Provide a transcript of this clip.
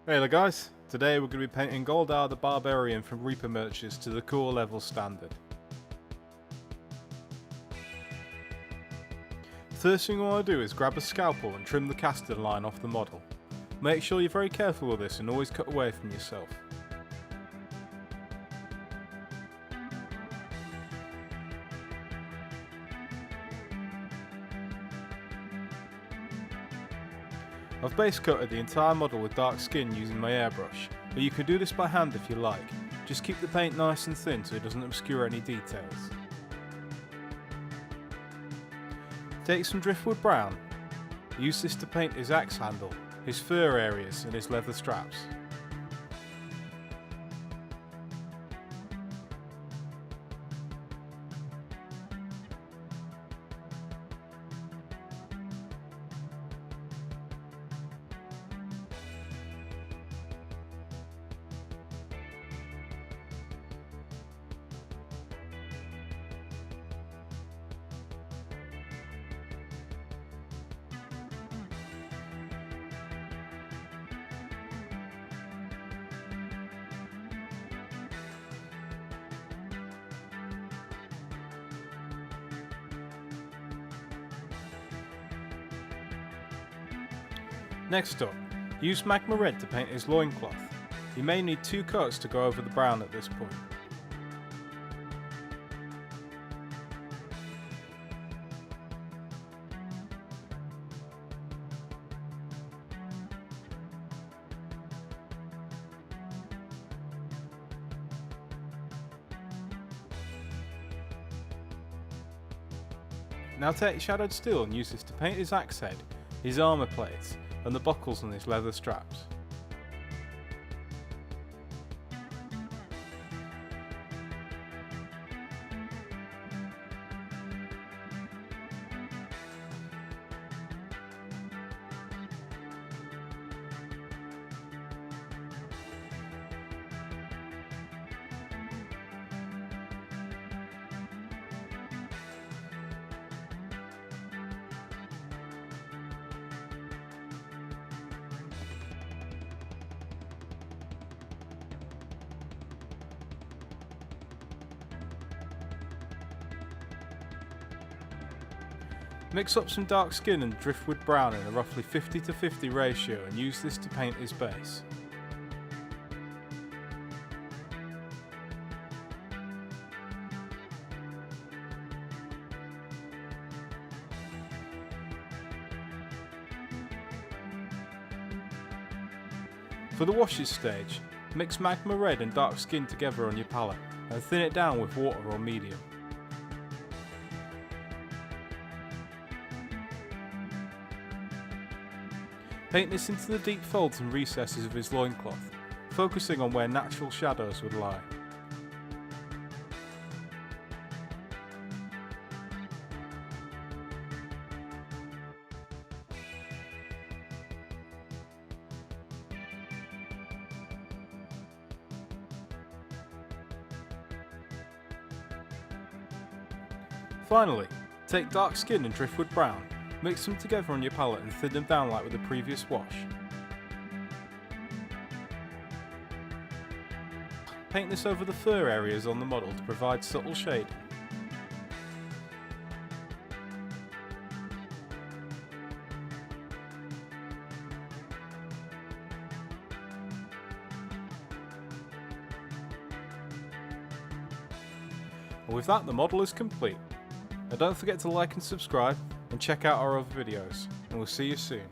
Hey there guys, today we're going to be painting Goldar the Barbarian from Reaper Merches to the core level standard. First thing you want to do is grab a scalpel and trim the casting line off the model. Make sure you're very careful with this and always cut away from yourself. I've base coated the entire model with dark skin using my airbrush, but you can do this by hand if you like. Just keep the paint nice and thin so it doesn't obscure any details. Take some driftwood brown. Use this to paint his axe handle, his fur areas and his leather straps. Next up, use Magma Red to paint his loincloth. You may need 2 coats to go over the brown at this point. Now take shadowed steel and use this to paint his axe head, his armour plates, and the buckles on his leather straps. Mix up some dark skin and driftwood brown in a roughly 50-50 ratio and use this to paint his base. For the washes stage, mix Magma Red and dark skin together on your palette and thin it down with water or medium. Paint this into the deep folds and recesses of his loincloth, focusing on where natural shadows would lie. Finally, take dark skin and driftwood brown. Mix them together on your palette and thin them down like with the previous wash. Paint this over the fur areas on the model to provide subtle shading. And with that, the model is complete. Now don't forget to like and subscribe, and check out our other videos, and we'll see you soon.